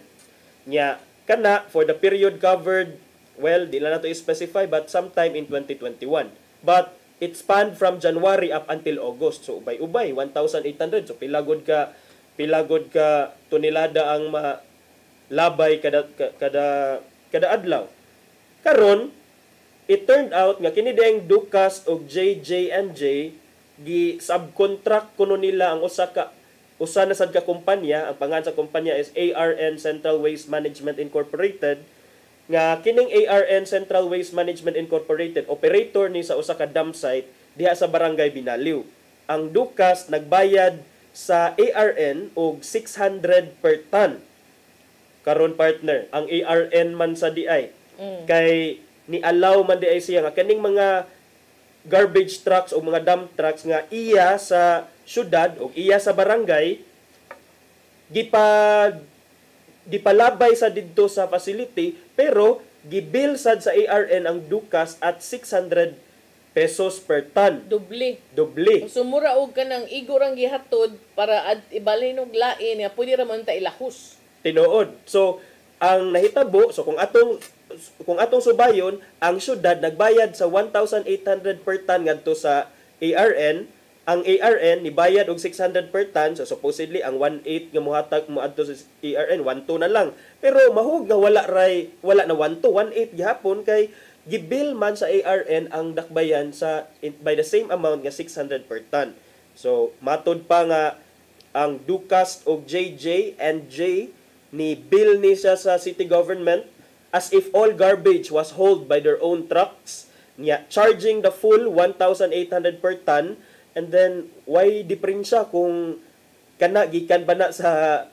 Nya kana for the period covered, well, di na nato i-specify but sometime in 2021. But it spanned from January up until August. So ubay-ubay 1,800. So pilagod ka tonelada ang malabay kada adlaw. Karon it turned out nga kini dayang Ducas og JJ&J gi subcontract kuno nila ang usa na sad ka kumpanya. Ang pangalan sa kumpanya is ARN Central Waste Management Incorporated. Nga kining ARN Central Waste Management Incorporated operator ni sa usa ka dump site diha sa Barangay Binaliw. Ang Ducas nagbayad sa ARN og 600 per ton. Karon partner, ang ARN man sa DI kay ni allow man DI siya nga kaning mga garbage trucks o mga dump trucks nga iya sa syudad o iya sa barangay gipalabay sa didto sa facility pero gibill sad sa ARN ang Ducas at 600 pesos per ton. Doble. So mura og kanang igorang gihatod para ibalhin og lain nga pwede ra man ta ilahos. Tinuod. So ang nahitabo kung atong subayon ang syudad nagbayad sa 1,800 per ton ngadto sa ARN. Ang ARN nibayad og 600 per ton, so supposedly ang 1.8 nga mohatag mo adto sa ARN 1.2 na lang. Pero mahug nga wala na 1.2, 1.8 gihapon kay gibill man sa ARN ang dakbayan sa by the same amount nga 600 per ton. So matod pa nga ang Ducas og JJ&J ni bill ni siya sa city government as if all garbage was hauled by their own trucks, niya charging the full 1,800 per ton. And then, why diferensya kung gikan ba na sa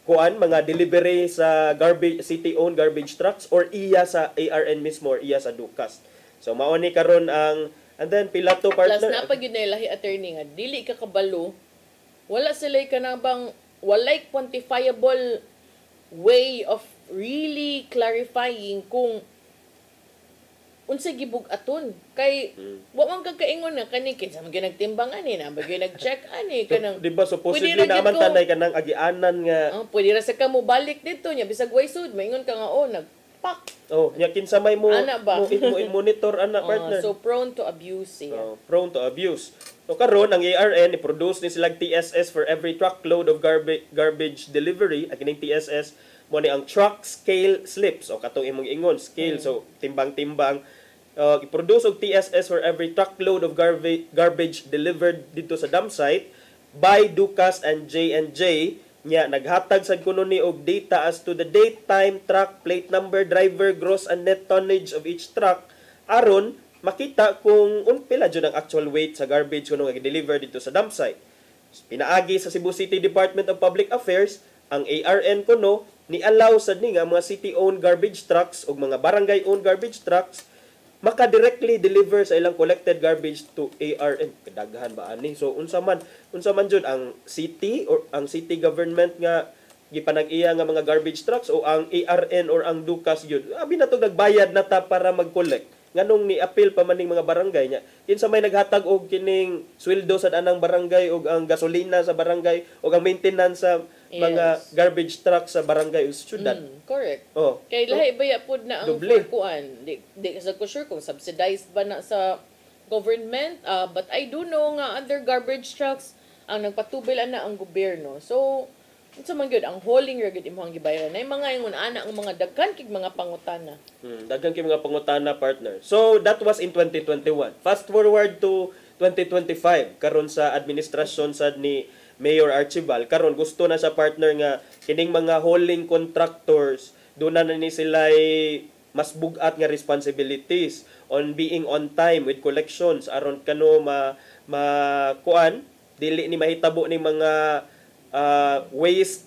mga delivery sa city-owned garbage trucks or iya sa ARN mismo or iya sa Ducas. So, mauni karon and then pila to partner. Plus, napag yun na lahi attorney nga, dili ka kabalo, wala sila kanabang, walay quantifiable way of really clarifying kung unsay gibug-aton kay wa man kagkaingon na kani kinsa man gyud nagtimbang ani na bagay nag-check ani kanang Di ba supposedly pwede ra naman gyud ko- tanay kanang agianan nga pwede ra sa ka mo balik dito nya bisag way sud maingon ka nga nagpak nya kinsa may mo Ana ba? mo monitor ana partner. so prone to abuse siya. Prone to abuse. So karon ang ARN i-produce ni silang TSS for every truckload of garbage delivery. Ang kining TSS mo ni ang truck scale slips o katong imong ingon scale so timbang-timbang. I-produce og TSS for every truckload of garbage delivered dito sa dump site by Ducas and J&J nya naghatag sad kuno ni og data as to the date, time, truck, plate number, driver, gross and net tonnage of each truck aron makita kung pila jud ang actual weight sa garbage kuno nga gi-deliver dito sa dump site. Pinaagi sa Cebu City Department of Public Affairs ang ARN kuno ni allow sad ni nga mga city-owned garbage trucks o mga barangay-owned garbage trucks maka-directly deliver sa ilang collected garbage to ARN. Kadaghan ba ani? So unsa man jud ang city or ang city government nga gipanag-iya nga mga garbage trucks o ang ARN or ang Ducas jud. Abi na to nagbayad na ta para mag-collect. Nganong ni-appeal pa man ning mga barangay niya. Kinsa may naghatag og kining sweldo sa anang barangay og ang gasolina sa barangay og ang maintenance sa mga garbage truck sa barangay o syudad. Correct. Oh. Kay lahi baya pud na ang Doble. kuan. Di sa ko sure kung subsidized ba na sa government, but I do know nga under garbage trucks ang nagpatubil ana ang gobyerno. So unsa man gyud ang hauling ra gyud imong gibayaran. Nay mga ingon ana ang mga daghan kig mga pangutana. Daghan kay mga pangutana partner. So that was in 2021. Fast forward to 2025 karon sa administrasyon sad ni Mayor Archibald karon gusto na sa partner nga kining mga hauling contractors doon na ni sila mas bugat nga responsibilities on being on time with collections aron kano kuan dili ni mahitabo ni mga waste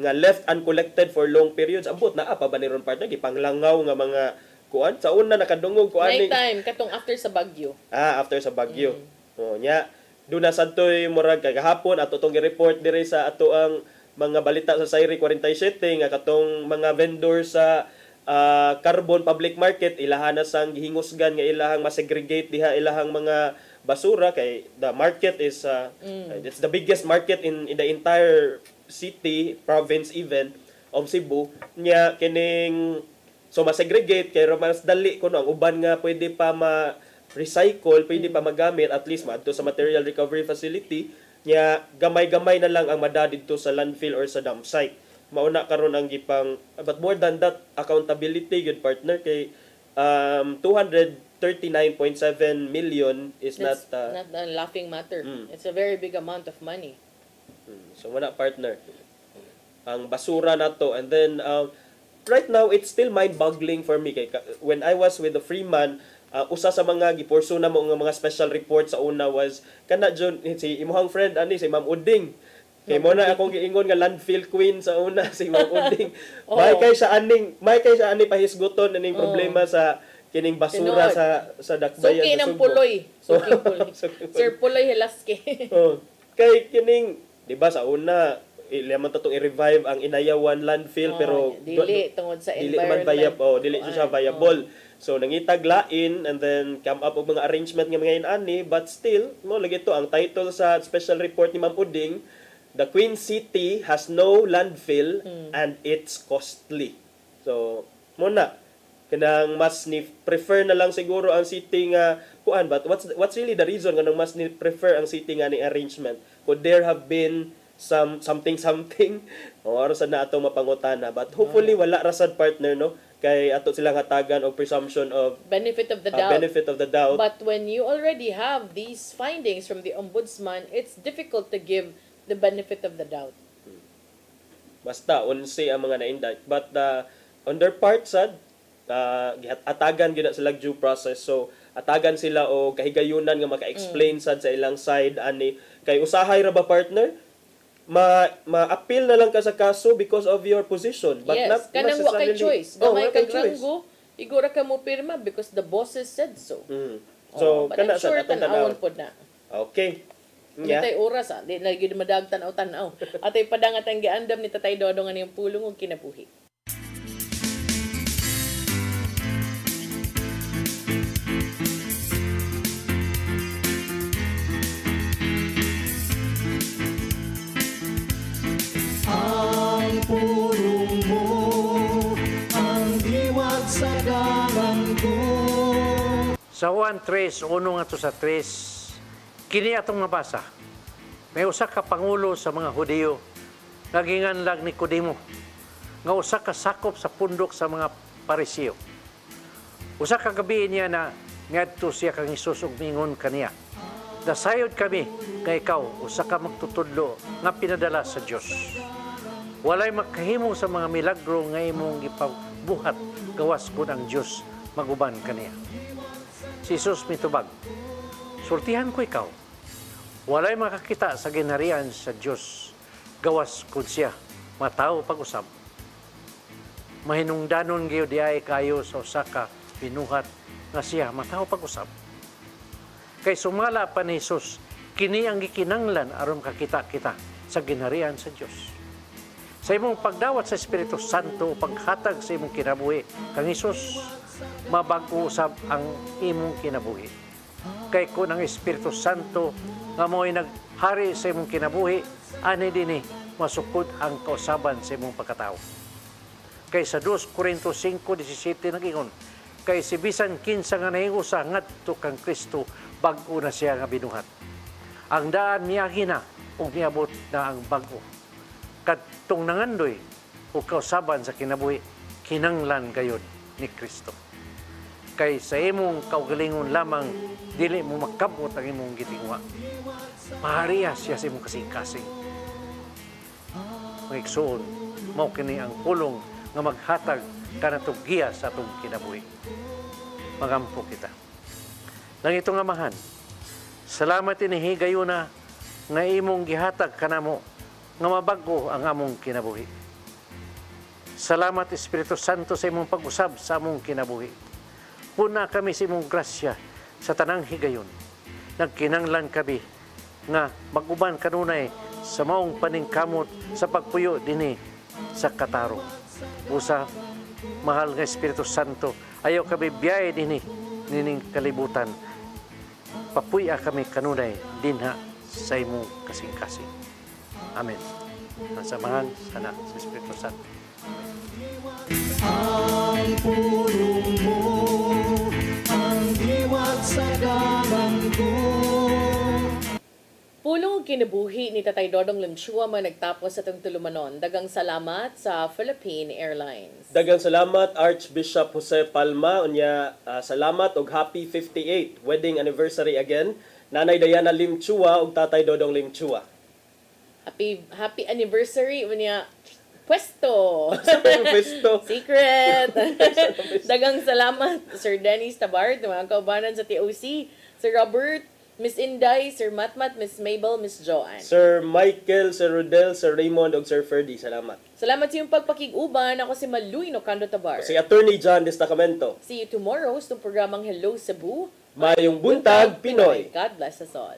nga left uncollected for long periods. Ambot na pa ba ni ron partner gipanglangaw nga mga kuan sa una nakadungog kuan Night time katong after sa Bagyo. after sa Bagyo. Nya do na sadtoy murag kagahapon ato tong gi-report diri sa ato ang mga balita sa Sayri 47 nga katong mga vendor sa carbon public market ilahan na sang gihingusgan nga ilahang ma-segregate diha ilahang mga basura kay the market is it's the biggest market in the entire city, province even of Cebu. Nya kining so ma-segregate kay mas dali kuno ang uban nga pwede pa ma-recycle, pwede pa magamit at least maadto sa material recovery facility. Nya gamay-gamay na lang ang mada dito sa landfill or sa dump site. Mauna karon ang gipang but more than that accountability good partner kay 239.7 million is not a laughing matter. It's a very big amount of money. So wala partner. Ang basura na to and then right now it's still mind-boggling for me kay when I was with the Freeman usa sa mga giporso na mo nga mga special report sa una was kana John si imuhang friend ani si Ma'am Uding. Kay mo na akong giingon nga landfill queen sa una si Ma'am Uding. May kay sa ani pahisguton ning problema sa kining basura sa dakbayan Suki ng Puloy. Suking Puloy. Sir Puloy Helaske. Kay kining di ba sa una ilaman ta tong i-revive ang Inayawan landfill pero dili tungod sa dili man viable dili siya viable. So nangitag lain and then come up og mga arrangement nga mga inani but still mo lagi to ang title sa special report ni Ma'am Uding, the Queen City has no landfill and it's costly. So mo na kanang mas ni prefer na lang siguro ang city nga kuan but what's really the reason nga mas ni prefer ang city nga ni arrangement? Could there have been something or sa na ato mapangutana but hopefully wala rasad partner no kay ato silang hatagan og presumption of benefit of the doubt. But when you already have these findings from the ombudsman, it's difficult to give the benefit of the doubt. Basta unsi ang mga na-indict but on their part sad atagan gyud sila due process so atagan sila o kahigayunan nga maka-explain sad sa ilang side ani kay usahay ra ba partner ma-appeal na lang ka sa kaso because of your position but not kanang wa kay choice gamay kay langgo igura ka mo pirma because the bosses said so. So kana sa atong tanawon pod na. Okay. Tay oras di na gyud madag tanaw. Atay padangat ang giandam ni Tatay Dodong ani yung pulong ug kinabuhi. Sa Juan 3, uno nga to sa 3, kini atong mabasa. May usa ka pangulo sa mga Hudiyo, naginganlag ni Nicodemo, nga usa ka sakop sa pundok sa mga Parisiyo. Usa ka gabi niya na ngadto siya kang Hesus ug mingon kaniya, "Dasayod kami nga ikaw usa ka magtutudlo nga pinadala sa Dios. Walay makahimo sa mga milagro nga imong gipabuhat gawas kun ang Dios maguban kaniya." Si Jesus mitubag, "Sultihan ko ikaw, walay makakita sa ginharian sa Dios gawas kun siya matawo pag-usab. Mahinungdanon gyud diay kayo sa usa ka binuhat nga siya matawo pag-usab. Kay sumala pa ni Jesus, kini ang gikinanglan aron makakita kita sa ginharian sa Dios. Sa imong pagdawat sa Espiritu Santo o paghatag sa imong kinabuhi kang Hesus, mabag-o usab ang imong kinabuhi. Kay kung ang Espiritu Santo nga mo'y naghari sa imong kinabuhi, ani dinhi masukod ang kausaban sa imong pagkatao. Kay sa 2 Corintios 5:17 nagingon, kay si bisan kinsa nga nahiusa ngadto kang Kristo, bag-o na siya nga binuhat. Ang daan miyagi na ug miabot na ang bag-o. Kadtong nangandoy o kausaban sa kinabuhi, kinanglan gayud ni Kristo. Kay sa imong kaugalingon lamang, dili mo makabot ang imong gitingwa. Mahariya siya sa imong kasing-kasing. Mga igsoon, mao kini ang pulong nga maghatag kanatong giya sa atong kinabuhi. Magampo kita. Nang itong amahan, salamat inihigayuna nga imong gihatag kanamo nga mabag-o ang among kinabuhi. Salamat Espiritu Santo sa imong pag-usab sa among kinabuhi. Puna kami sa imong grasya sa tanang higayon. Nagkinanglan kami nga mag-uban kanunay sa maong paningkamot sa pagpuyo dinhi sa katarong. Usa, mahal nga Espiritu Santo, ayaw kami biyay dinhi nining kalibutan. Papuya kami kanunay dinha sa imong kasing-kasing. Amen. Ang samahan sa anak sa Espiritu Santo. Ang pulong mo, ang diwat sa galang ko. Pulong kinabuhi ni Tatay Dodong Limchua man nagtapos sa itong tulumanon. Dagang salamat sa Philippine Airlines. Dagang salamat Archbishop Jose Palma. Unya salamat og happy 58 wedding anniversary again. Nanay Diana Limchua ug Tatay Dodong Limchua. Happy anniversary unya pwesto. Pwesto. Secret. Dagang salamat Sir Dennis Tabard, mga kaubanan sa TOC, Sir Robert, Miss Inday, Sir Matmat, Miss Mabel, Miss Joanne. Sir Michael, Sir Rodel, Sir Raymond, ug Sir Ferdy. Salamat. Salamat sa iyong pagpakig-uban. Ako si Maluy Nocando Tabar. Si Attorney John Destacamento. See you tomorrow sa programang Hello Cebu. Mayong buntag, Pinoy. God bless us all.